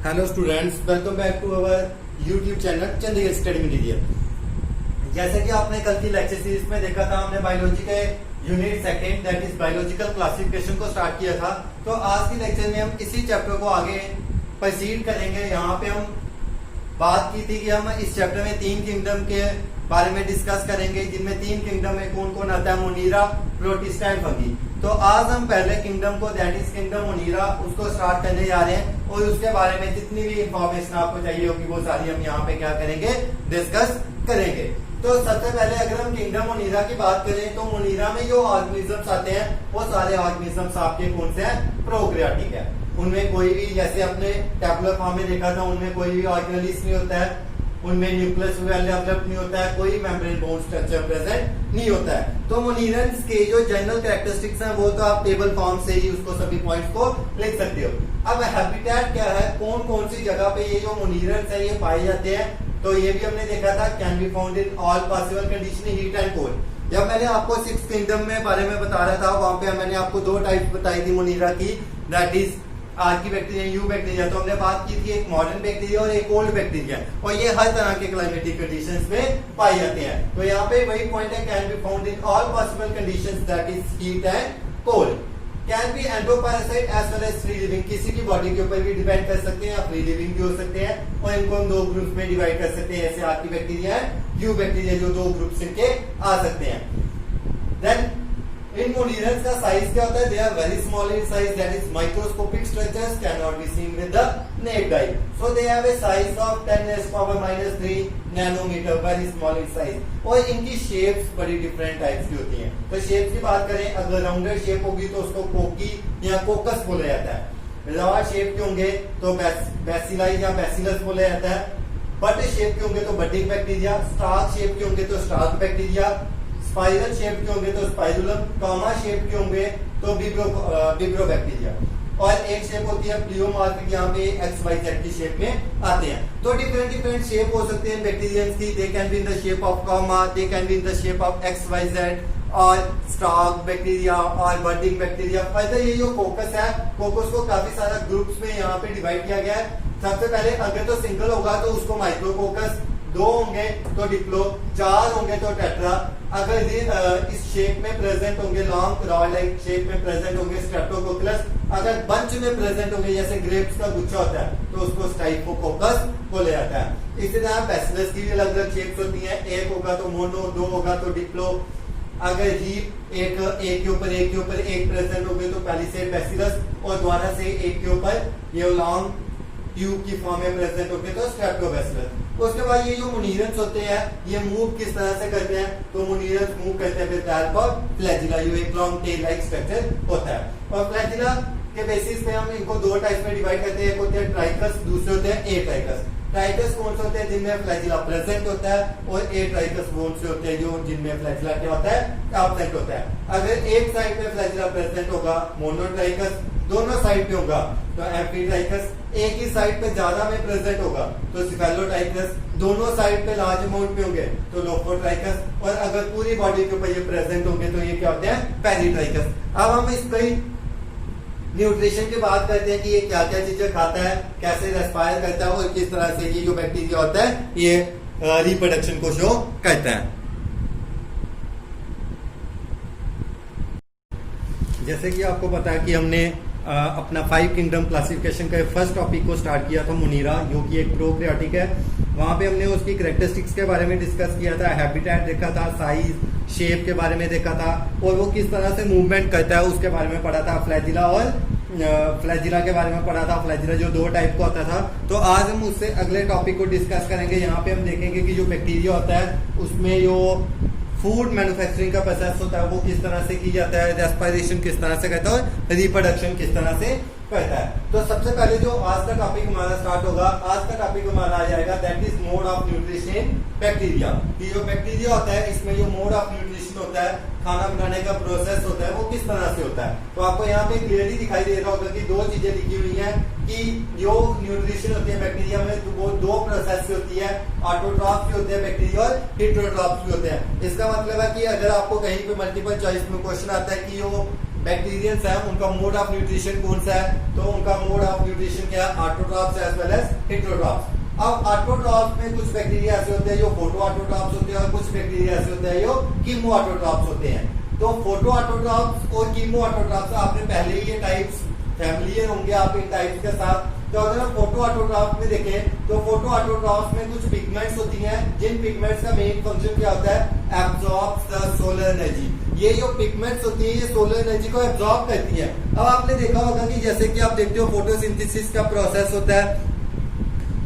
Hello students, welcome back to our YouTube channel Chandigarh study material. जैसे कि आपने कल की लेक्चर सीरीज में देखा था, हमने बायोलॉजी के unit second that is biological classification को स्टार्ट किया था। तो आज की लेक्चर में हम इसी चैप्टर को आगे प्रोसीड करेंगे। यहाँ पे हम बात की थी कि हम इस चैप्टर में 3 किंगडम के बारे में डिस्कस करेंगे, जिनमें 3 किंगडम में कौन कौन आता है, मोनीरा, प्रोटिस्टा एंड फंगी। तो आज हम पहले किंगडम को दैट इज किंगडम मोनीरा उसको स्टार्ट करने जा रहे हैं और उसके बारे में जितनी भी इंफॉर्मेशन आपको चाहिए होगी वो सारी हम यहाँ पे क्या करेंगे, डिस्कस करेंगे। तो सबसे पहले अगर हम किंगडम मोनीरा की बात करें तो मोनीरा में जो ऑर्गेनिजम्स आते हैं वो सारे ऑर्गेनिजम्स आपके कौन से हैं, प्रोकैरियोटिक है। उनमें कोई भी, जैसे अपने टैबुलर फॉर्म में देखा था, उनमें कोई भी ऑर्गेनेलिस नहीं होता है, उनमें न्यूक्लियस डेवलप नहीं होता है, कोई मेम्ब्रेन बोन स्ट्रक्चर प्रेजेंट नहीं होता है। तो मोनीरन्स के जो जनरल कैरेक्टरिस्टिक्स हैं वो तो आप टेबल फॉर्म से ही उसको सभी पॉइंट्स को लिख सकते हो। अब हैबिटेट क्या है, कौन कौन सी जगह पे ये जो मोनीरन्स है ये पाए जाते हैं, तो ये भी हमने देखा था, can be found in all possible condition, heat and cold. जब मैंने आपको 6 किंगडम में बारे में बता रहा था, वहां पे मैंने आपको 2 टाइप बताई थी मोनीरा की, that is Archie bacteria, you bacteria. तो हमने बात की थी एक मॉडर्न बैक्टीरिया और एक ओल्ड बैक्टीरिया, और ये हर तरह के क्लाइमेटिक कंडीशंस में पाए जाते हैं। तो यहाँ पे वही पॉइंट है, can be found in all possible conditions that is heat and cold. Can be endoparasite as well as free living, किसी की बॉडी के ऊपर भी डिपेंड कर सकते हैं या फ्री लिविंग भी हो सकते हैं, और इनको हम 2 ग्रुप्स में डिवाइड कर सकते हैं, जैसे आर्की बैक्टीरिया है, यू बैक्टीरिया, जो 2 ग्रुप्स इनके आ सकते हैं। देन इन मोनीरन्स का साइज क्या होता है, they are very small in size, that is microscopic structures can not be seen with the naked eye, so they have a size of 10⁻³ nanometre, very small in size. और इनकी shapes बड़ी different types की होती हैं। तो shapes की बात करें, अगर राउंडेड शेप होगी तो उसको कोकी या कोकस बोला जाता है। राउंड शेप के होंगे तो बैसिलाई या बैसिलस बोला जाता है। बट शेप के होंगे तो बडिंग बैक्टीरिया, स्टार्च शेप के होंगे तो स्टार्च बैक्टीरिया, स्पाइरल शेप के होंगे तो स्पाइरुलम, कॉमा शेप के होंगे तो विब्रो बैक्टीरिया, और एक शेप होती है प्लियोमॉर्फिक, यहाँ पे XYZ की शेप में आते हैं। तो डिफरेंट शेप हो सकते हैं बैक्टीरियंस की, they can be in the shape of comma, they can be in the shape of XYZ और स्टॉक बैक्टीरिया और बर्डिंग बैक्टीरिया। फर्दर ये जो कोकस है, कोकस को काफी सारा ग्रुप्स में यहाँ पे डिवाइड किया गया है। सबसे पहले अगर तो सिंगल होगा तो उसको माइक्रोकोकस, 2 होंगे तो डिप्लो, 4 होंगे तो टेट्रा। अगर इस शेप में प्रेजेंट होंगे, लॉन्ग रॉड लाइक शेप में प्रेजेंट होंगे स्ट्रेप्टोकोकस। अगर बंच में प्रेजेंट होंगे, जैसे ग्रेप्स का गुच्छा होता है, तो उसको स्टाइफोकोकस बोला जाता है। इसी तरह बैसिलस की भी अलग अलग शेप्स होती हैं, 1 होगा तो मोनो, 2 होगा तो डिप्लो। अगर हीप एक के ऊपर एक प्रेजेंट होंगे तो पैलिसेड बैसिलस, और द्वारा से एक के ऊपर ये लॉन्ग ट्यूब की फॉर्म में प्रेजेंट होते हैं तो स्ट्रेप्टोबैसिलस। उसके बाद ये जो मोनीरन्स होते हैं ये मूव किस तरह से करते हैं, तो मोनीरन्स मूव करते हैं विद हेल्प ऑफ फ्लैजिला, जो एक लॉन्ग टेल लाइक स्ट्रक्चर होता है। और फ्लैजिला के बेसिस पे हम इनको 2 टाइप्स में डिवाइड करते हैं, एक होते हैं ट्राइकस, दूसरे होते हैं एट्राइकस। ट्राइकस कौन से होते हैं, जिनमें फ्लैजिला प्रेजेंट होता है, और एट्राइकस कौन से होते हैं जो जिनमें फ्लैजिला क्या होता है, एब्सेंट होता है। अगर एक साइड पे फ्लैजिला प्रेजेंट होगा मोनोट्राइकस, दोनों साइड पे होगा तो एम्फीट्राइकस, एक ही साइड पे ज्यादा में प्रेजेंट होगा तो सिफेलोट्राइकस, दोनों साइड पे लार्ज अमाउंट पे होंगे तो लोफोट्राइकस, और अगर पूरी बॉडी के ऊपर ये प्रेजेंट होंगे तो ये क्या होते हैं, पेरिट्राइकस। अब हम इस कई न्यूट्रिशन की बात करते हैं कि ये क्या क्या चीजें खाता है, कैसे रेस्पायर करता है, और किस तरह से ये जो बैक्टीरिया होता है ये रिप्रोडक्शन को शो करता है। जैसे कि आपको पता है कि हमने अपना 5 किंगडम क्लासिफिकेशन का फर्स्ट टॉपिक को स्टार्ट किया था मोनीरा, जो कि एक प्रोकैरियोटिक है। वहां पे हमने उसकी कैरेक्टरिस्टिक्स के बारे में डिस्कस किया था, हैबिटेट देखा था, साइज शेप के बारे में देखा था, और वो किस तरह से मूवमेंट करता है उसके बारे में पढ़ा था। फ्लैजिला और फ्लैजिला के बारे में पढ़ा था, फ्लैजिला जो 2 टाइप का होता था। तो आज हम उससे अगले टॉपिक को डिस्कस करेंगे। यहाँ पे हम देखेंगे कि जो बैक्टीरिया होता है उसमें जो फूड मैन्युफैक्चरिंग का प्रोसेस होता है वो किस तरह से की जाता है, रेस्पिरेशन किस तरह से करता है, और रिप्रोडक्शन किस तरह से करता है। तो सबसे पहले जो आज का टॉपिक हमारा स्टार्ट होगा, आज का टॉपिक हमारा आ जाएगा that is mode of nutrition in bacteria. कि जो बैक्टीरिया होता है इसमें जो मोड ऑफ न्यूट्रिशन होता है, खाना बनाने का प्रोसेस होता है, वो किस तरह से होता है। तो आपको यहाँ पे क्लियरली दिखाई दे रहा होगा कि 2 चीजें लिखी हुई हैं कि जो न्यूट्रिशन होती है बैक्टीरिया में वो 2 प्रोसेस से होती है, ऑटोट्रॉफ भी होते हैं बैक्टीरिया और हेटेरोट्रॉफ भी होते हैं। इसका मतलब है कि अगर आपको कहीं पे मल्टीपल चॉइस में क्वेश्चन आता है कि वो बैक्टीरियंस है उनका मोड ऑफ न्यूट्रिशन कौन सा है, तो उनका मोड ऑफ न्यूट्रिशन क्या है, autotrophs as well as heterotrophs. अब ऑटोट्रॉप्स में कुछ बैक्टीरिया ऐसे होते हैं जो फोटो ऑटोट्रॉप्स होते हैं और कुछ बैक्टीरिया ऐसे होते हैं जो कीमो ऑटोट्रॉप्स होते हैं। तो फोटो ऑटोट्रॉप्स और कीमो ऑटोट्रॉप्स आपने पहले ही ये टाइप्स फैमिलियर होंगे आप इन टाइप्स के साथ। तो अगर हम फोटो ऑटोट्रॉप्स में देखें तो फोटो ऑटोट्रॉप्स में कुछ पिगमेंट्स होती हैं जिन पिगमेंट्स का मेन फंक्शन क्या होता है, एब्जॉर्ब द सोलर एनर्जी। ये जो पिगमेंट्स होती है ये सोलर एनर्जी को एब्जॉर्ब करती है। अब आपने देखा होगा कि जैसे कि आप देखते हो फोटोसिंथेसिस का प्रोसेस होता है,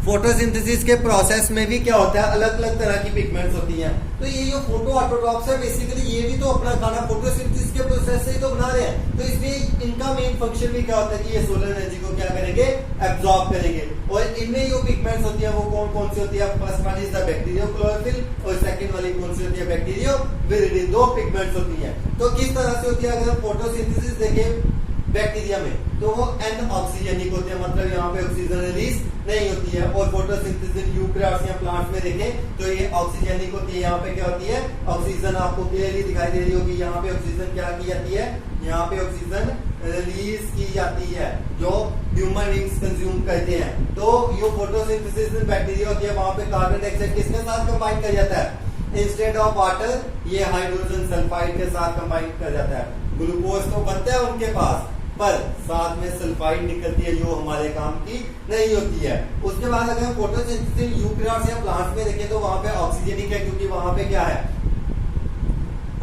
फोटोसिंथेसिस के प्रोसेस में भी क्या होता है, अलग अलग तरह की पिगमेंट्स होती हैं। तो ये जो फोटो ऑटोट्रॉप्स है बेसिकली ये भी तो अपना खाना फोटोसिंथेसिस के प्रोसेस से ही तो बना रहे हैं। तो इसलिए इनका मेन फंक्शन भी क्या होता है कि ये सोलर एनर्जी को क्या करेंगे, एब्जॉर्ब करेंगे। और इनमें जो पिगमेंट्स होती है वो कौन कौन सी होती है, first one is the bacteriochlorophyll और सेकंड वाली कौन सी होती है, बैक्टीरियोविरिडिन। दो पिगमेंट्स होती हैं। तो किस तरह से होती है, अगर फोटोसिंथेसिस देखें बैक्टीरिया में तो वो एन ऑक्सीजनिक होते हैं, मतलब यहाँ पे ऑक्सीजन रिलीज नहीं होती है। और फोटोसिंथेसिस यूकैरियोट्स या प्लांट्स में देखें तो ये ऑक्सीजनिक होती है। यहाँ पे क्या होती है, ऑक्सीजन आपको क्लियरली दिखाई दे रही होगी। यहाँ पे ऑक्सीजन क्या की जाती है, यहाँ पे ऑक्सीजन रिलीज की जाती है जो ह्यूमन बींग्स कंज्यूम करते हैं। तो ये फोटोसिंथेसिस में बैक्टीरिया होती है, वहां पे कार्बन डाइऑक्साइड किसके साथ कंबाइन कर जाता है, इंस्टेड ऑफ वाटर ये हाइड्रोजन सल्फाइड के साथ कंबाइन कर जाता है। ग्लूकोज तो बनता है उनके पास पर साथ में सल्फाइड निकलती है जो हमारे काम की नहीं होती है। उसके बाद अगर हम फोटोसिंथेसिस यूकैरियोट्स या प्लांट्स में देखें तो वहां पे ऑक्सीजनिक है क्योंकि वहां पे क्या है,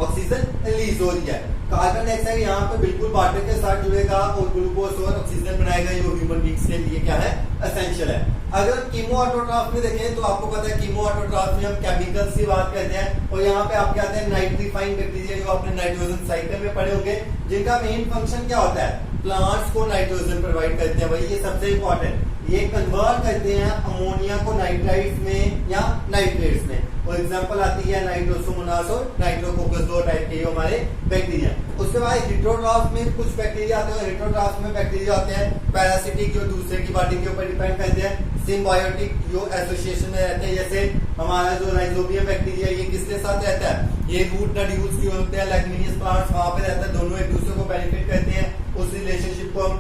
ऑक्सीजन रिलीज हो रही है। कार्बन डाइऑक्साइड यहाँ पे बिल्कुल वाटर के साथ जुड़ेगा और ग्लूकोज और ऑक्सीजन बनाएगा जो ह्यूमन बींग्स के लिए क्या है, एसेंशियल है। अगर कीमो ऑटोट्रॉप्स में देखें तो आपको पता है कीमो ऑटोट्रॉप्स में हम केमिकल्स की बात करते हैं और यहाँ पे आपके आते हैं नाइट्रीफाइंग बैक्टीरिया जो आपने नाइट्रोजन साइकिल में पढ़े होंगे, जिनका मेन फंक्शन क्या होता है, प्लांट्स को नाइट्रोजन प्रोवाइड करते हैं। भाई ये सबसे इंपॉर्टेंट, ये कन्वर्ट करते हैं अमोनिया को नाइट्राइट्स में या नाइट्रेट्स में। और एग्जांपल आती है नाइट्रोसोमोनास और नाइट्रोकोकस, दो टाइप के हमारे बैक्टीरिया। उसके बाद हेटेरोट्रॉप्स में कुछ बैक्टीरिया आते हैं। हेटेरोट्रॉप्स में बैक्टीरिया होते हैं पैरासिटिक जो दूसरे की बॉडी के ऊपर डिपेंड करते हैं, सिम्बायोटिक जो एसोसिएशन में रहते हैं। जैसे हमारा जो राइजोबियम बैक्टीरिया ये किसके साथ रहता है, ये रूट नोड्यूल्स जो होते हैं लेग्यूमिनस प्लांट्स वहां पे रहता है, दोनों एक दूसरे को बेनिफिट करते हैं। उस रिलेशनशिप को हम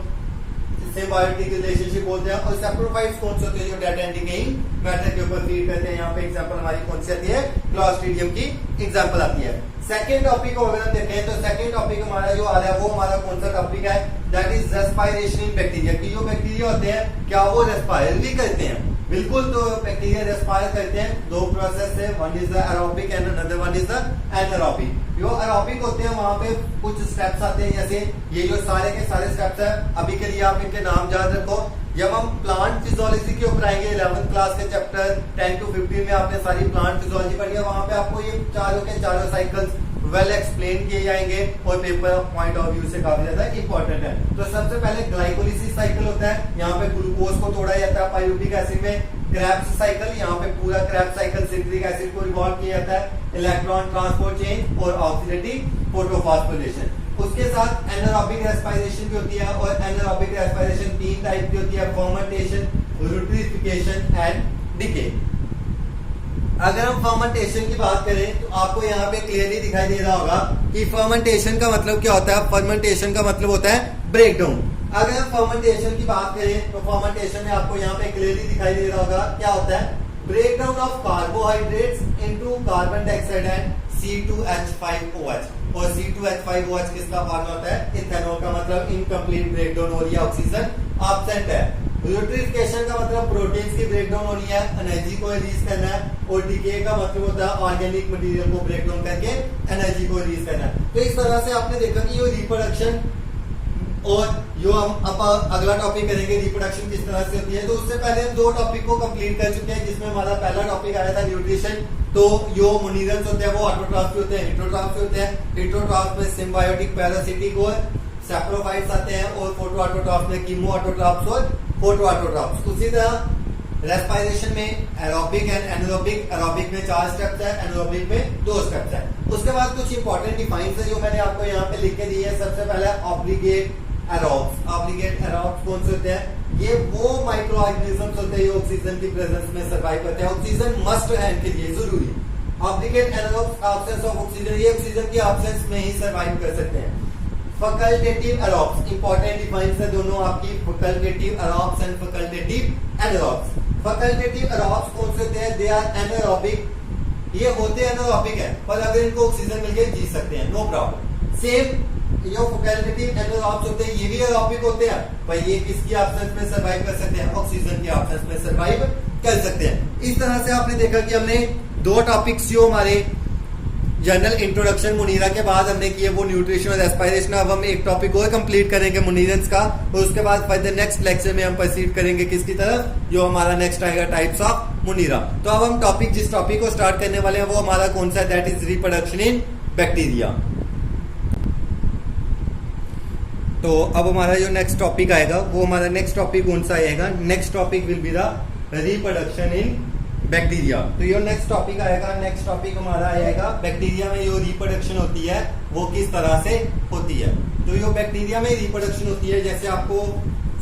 सिम्बायोटिक रिलेशनशिप बोलते हैं। और सैप्रोफाइट्स कौन से होते हैं जो डेटा एंड डिकेइंग मैटर के ऊपर फीड करते हैं। यहाँ पे एग्जांपल हमारी कौन सी आती है, क्लॉस्ट्रिडियम की एग्जांपल आती है। सेकंड टॉपिक को अगर हम देखें तो सेकंड टॉपिक हमारा जो आ रहा है वो हमारा कौन सा टॉपिक है, that is respiration in bacteria. की जो बैक्टीरिया होते हैं क्या वो रेस्पायर भी करते हैं, बिल्कुल। तो बैक्टीरिया रेस्पायर करते हैं, दो प्रोसेस है, one is the aerobic and another one is the anaerobic. जो एरोबिक होते हैं वहां पे कुछ स्टेप्स आते हैं, जैसे ये जो सारे के सारे स्टेप्स है अभी के लिए आप इनके नाम याद रखो। जब हम प्लांट फिजियोलॉजी के ऊपर आएंगे 11th क्लास के चैप्टर 10 to 15 में आपने सारी प्लांट फिजियोलॉजी पढ़ी है, वहां पे आपको ये चारों के चारों साइकिल्स वेल एक्सप्लेन किए जाएंगे और पेपर पॉइंट ऑफ व्यू से काफी ज्यादा इंपॉर्टेंट है। तो सबसे पहले ग्लाइकोलिसिस साइकिल होता है, यहाँ पे ग्लूकोज को तोड़ा जाता है पाइरुविक एसिड में। क्रेब्स साइकिल, यहाँ पे पूरा क्रेब्स साइकिल सिट्रिक एसिड को रिवॉल्व किया जाता है। इलेक्ट्रॉन ट्रांसपोर्ट चेंज और ऑक्सीडेटिव फोटोफॉस्फोरिलेशन। उसके साथ एनारोबिक रेस्पिरेशन भी होती है और एनारोबिक रेस्पिरेशन 3 टाइप की होती है, फर्मेंटेशन, यूट्रिफिकेशन एंड डिके। अगर हम फर्मेंटेशन की बात करें तो आपको यहाँ पे क्लियरली दिखाई दे रहा होगा कि फर्मेंटेशन का मतलब क्या होता है। फर्मेंटेशन का मतलब होता है ब्रेकडाउन। अगर हम फर्मेंटेशन की बात करें तो फर्मेंटेशन में आपको यहाँ पे क्लियरली दिखाई दे रहा होगा क्या होता है, breakdown of carbohydrates into carbon dioxide and C2H5OH। और C2H5OH किसका फॉर्म होता है, इथेनॉल का। मतलब इनकम्प्लीट ब्रेकडाउन हो रही है, ऑक्सीजन एब्सेंट है। यूट्रिफिकेशन का मतलब प्रोटीन्स की ब्रेकडाउन होनी है, एनर्जी को रिलीज करना है। और डिके का मतलब होता है ऑर्गेनिक मटेरियल को ब्रेकडाउन करके एनर्जी को रिलीज करना है। तो इस तरह से आपने देखा कि ये रिप्रोडक्शन और जो हम अब अगला टॉपिक करेंगे रिप्रोडक्शन किस तरह से होती है। तो उससे पहले हम 2 टॉपिक को कंप्लीट कर चुके हैं, जिसमें हमारा पहला टॉपिक आया था न्यूट्रिशन। तो जो मोनिरल्स होते हैं वो ऑटोट्रॉफ्स होते हैं, हेटेरोट्रॉफ्स होते हैं। हेटेरोट्रॉफ्स में सिम्बायोटिक, पैरासिटिक और सैप्रोफाइट्स आते हैं और फोटो ऑटोट्रॉफ्स में कीमो ऑटोट्रॉफ्स और फोटो ऑटोट्रॉफ्स। उसी तरह रेस्पिरेशन में एरोबिक एंड एनारोबिक, एरोबिक में 4 स्टेप्स है, एनारोबिक में 2 स्टेप्स है। उसके बाद कुछ इंपॉर्टेंट डिफाइंस है जो मैंने आपको यहाँ पे लिख के दी है। सबसे पहला ऑब्लिगेट एरोब्स। ऑब्लिगेट एरोब्स कौन से होते हैं, ये वो माइक्रो ऑर्गेनिजम्स होते हैं जो ऑक्सीजन की प्रेजेंस में सर्वाइव करते हैं। ऑक्सीजन मस्ट है इनके लिए, जरूरी। Obligate anaerobes absence of oxygen, ये ऑक्सीजन की एब्सेंस में ही सर्वाइव कर सकते हैं। फैकल्टेटिव एरोब्स, इंपॉर्टेंट डिफाइंस है दोनों आपकी, facultative aerobes and facultative anaerobes. Facultative aerobes कौन से होते हैं? दे आर एनारोबिक, ये होते एनारोबिक है, पर अगर इनको ऑक्सीजन मिल गई जी सकते हैं, नो प्रॉब्लम। सेम जो फैकल्टेटिव एनारोब्स होते हैं ये भी एरोबिक होते हैं, पर ये किसकी एब्सेंस में सर्वाइव कर सकते हैं? ऑक्सीजन की एब्सेंस में सर्वाइव कर सकते हैं। इस तरह से आपने देखा कि हमने दो टॉपिक्स जो हमारे जनरल इंट्रोडक्शन मुनीरा के बाद हमने किए वो न्यूट्रिशन और रेस्पिरेशन। अब हम एक टॉपिक और कंप्लीट करेंगे मुनीरंस का, और उसके बाद फर्दर नेक्स्ट लेक्चर में हम प्रोसीड करेंगे किसकी तरफ? जो हमारा नेक्स्ट आएगा टाइप्स ऑफ मुनीरा। तो अब हम जिस टॉपिक को स्टार्ट करने वाले हैं वो हमारा कौन सा है? That is reproduction in bacteria. तो अब हमारा जो नेक्स्ट टॉपिक आएगा वो हमारा नेक्स्ट टॉपिक कौन सा आएगा? Next topic will be the reproduction in bacteria. तो ये नेक्स्ट टॉपिक आएगा, नेक्स्ट टॉपिक हमारा आएगा बैक्टीरिया में जो रिप्रोडक्शन होती है वो किस तरह से होती है। तो जो बैक्टीरिया में रिप्रोडक्शन होती है, जैसे आपको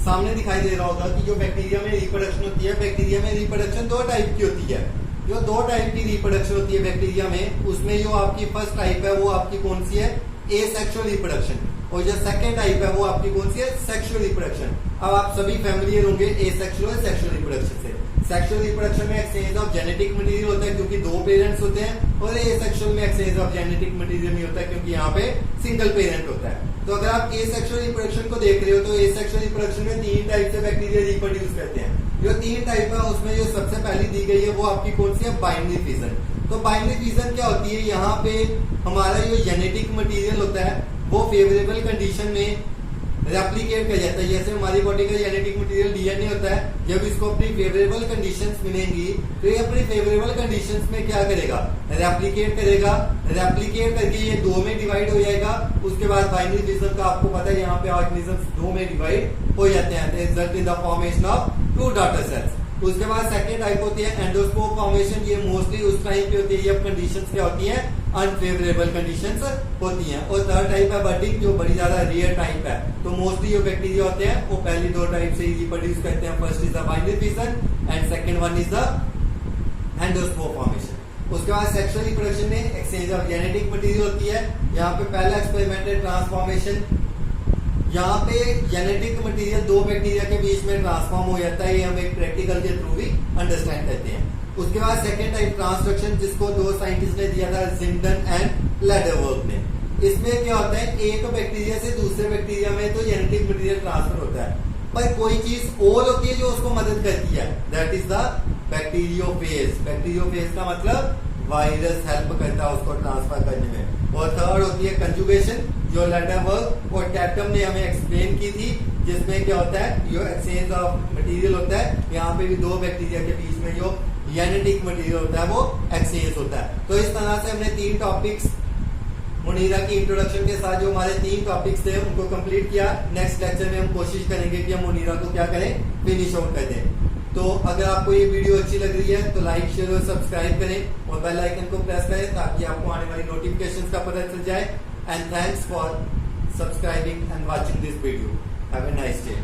सामने दिखाई दे रहा होगा कि जो बैक्टीरिया में रिप्रोडक्शन होती है, बैक्टीरिया में रिप्रोडक्शन दो टाइप की होती है। जो दो टाइप की रिप्रोडक्शन होती है बैक्टीरिया में, उसमें जो आपकी फर्स्ट टाइप है वो आपकी कौन सी है? Asexual reproduction. और जो सेकंड टाइप है वो आपकी कौन सी है? Sexual reproduction. अब आप सभी फैमिलियर होंगे एसेक्सुअल और सेक्सुअल रिप्रोडक्शन से। सेक्सुअल रिप्रोडक्शन में एक्सचेंज ऑफ जेनेटिक मटेरियल होता है क्योंकि दो पेरेंट्स होते हैं, और एसेक्सुअल में एक्सचेंज ऑफ जेनेटिक मटेरियल नहीं होता है क्योंकि यहाँ पे सिंगल पेरेंट होता है। तो अगर आप एसेक्सुअल रिप्रोडक्शन को देख रहे हो तो एसेक्सुअल रिप्रोडक्शन में तीन टाइप से बैक्टीरिया रिप्रोड्यूस करते हैं। जो तीन टाइप है उसमें जो सबसे पहली दी गई है वो आपकी कौन सी है? Binary fission. तो बाइनरी फिजन क्या होती है? यहाँ पे हमारा जो जेनेटिक मटेरियल होता है वो फेवरेबल कंडीशन में रेप्लिकेट कर जाता है। जैसे हमारी बॉडी का जेनेटिक मटेरियल डीएनए होता है, जब इसको अपनी फेवरेबल कंडीशंस मिलेंगी तो ये अपनी फेवरेबल कंडीशंस में क्या करेगा? रेप्लिकेट करेगा। रेप्लिकेट करके ये दो में डिवाइड हो जाएगा। उसके बाद बाइनरी फिजन का आपको पता है यहाँ पे ऑर्गेनिजम्स दो में डिवाइड हो जाते हैं, result in the formation of two daughter cells. उसके बाद सेकेंड टाइप होती है एंडोस्पोर फॉर्मेशन। ये मोस्टली उस टाइम पे होती है जब कंडीशंस क्या होती हैं? अनफेवरेबल कंडीशंस होती हैं। और थर्ड टाइप है बडिंग, जो बड़ी ज्यादा रेयर टाइप है। तो मोस्टली जो बैक्टीरिया होते हैं वो पहली दो टाइप से ही रिप्रोड्यूस करते हैं। First is the binary fission and second one is the endospore formation. उसके बाद सेक्सुअल रिप्रोडक्शन में एक्सचेंज ऑफ जेनेटिक मटेरियल होती है। यहाँ पे पहला एक्सपेरिमेंटल ट्रांसफॉर्मेशन, यहाँ पे जेनेटिक मटेरियल दो बैक्टीरिया के बीच में ट्रांसफॉर्म हो जाता है। ये हम एक प्रैक्टिकल के थ्रू भी अंडरस्टैंड करते हैं। उसके बाद सेकेंड टाइप ट्रांसडक्शन, जिसको दो साइंटिस्ट ने दिया था, जिंगडन एंड लेडरवर्थ ने। इसमें क्या होता है? एक बैक्टीरिया से दूसरे बैक्टीरिया में तो जेनेटिक मटेरियल ट्रांसफर होता है, पर कोई चीज और होती है जो उसको मदद करती है, that is the bacteriophage. Bacteriophage का मतलब वायरस हेल्प करता है उसको ट्रांसफर करने में। और थर्ड होती है कंजुगेशन, जो लेडरवर्थ और टैटम ने हमें एक्सप्लेन की थी, जिसमें क्या होता है? जो एक्सचेंज ऑफ मटेरियल होता है, यहाँ पे भी दो बैक्टीरिया के बीच में जो जेनेटिक मटेरियल होता है वो एक्सचेंज होता है। तो इस तरह से हमने तीन टॉपिक्स मुनीरा की इंट्रोडक्शन के साथ जो हमारे तीन टॉपिक्स थे उनको कंप्लीट किया। नेक्स्ट लेक्चर में हम कोशिश करेंगे कि हम मुनीरा को क्या करें? फिनिश आउट कर दें। तो अगर आपको ये वीडियो अच्छी लग रही है तो लाइक, शेयर और सब्सक्राइब करें और बेल आइकन को प्रेस करें ताकि आपको आने वाली नोटिफिकेशंस का पता चल जाए। And thanks for subscribing and watching this video. Have a nice day.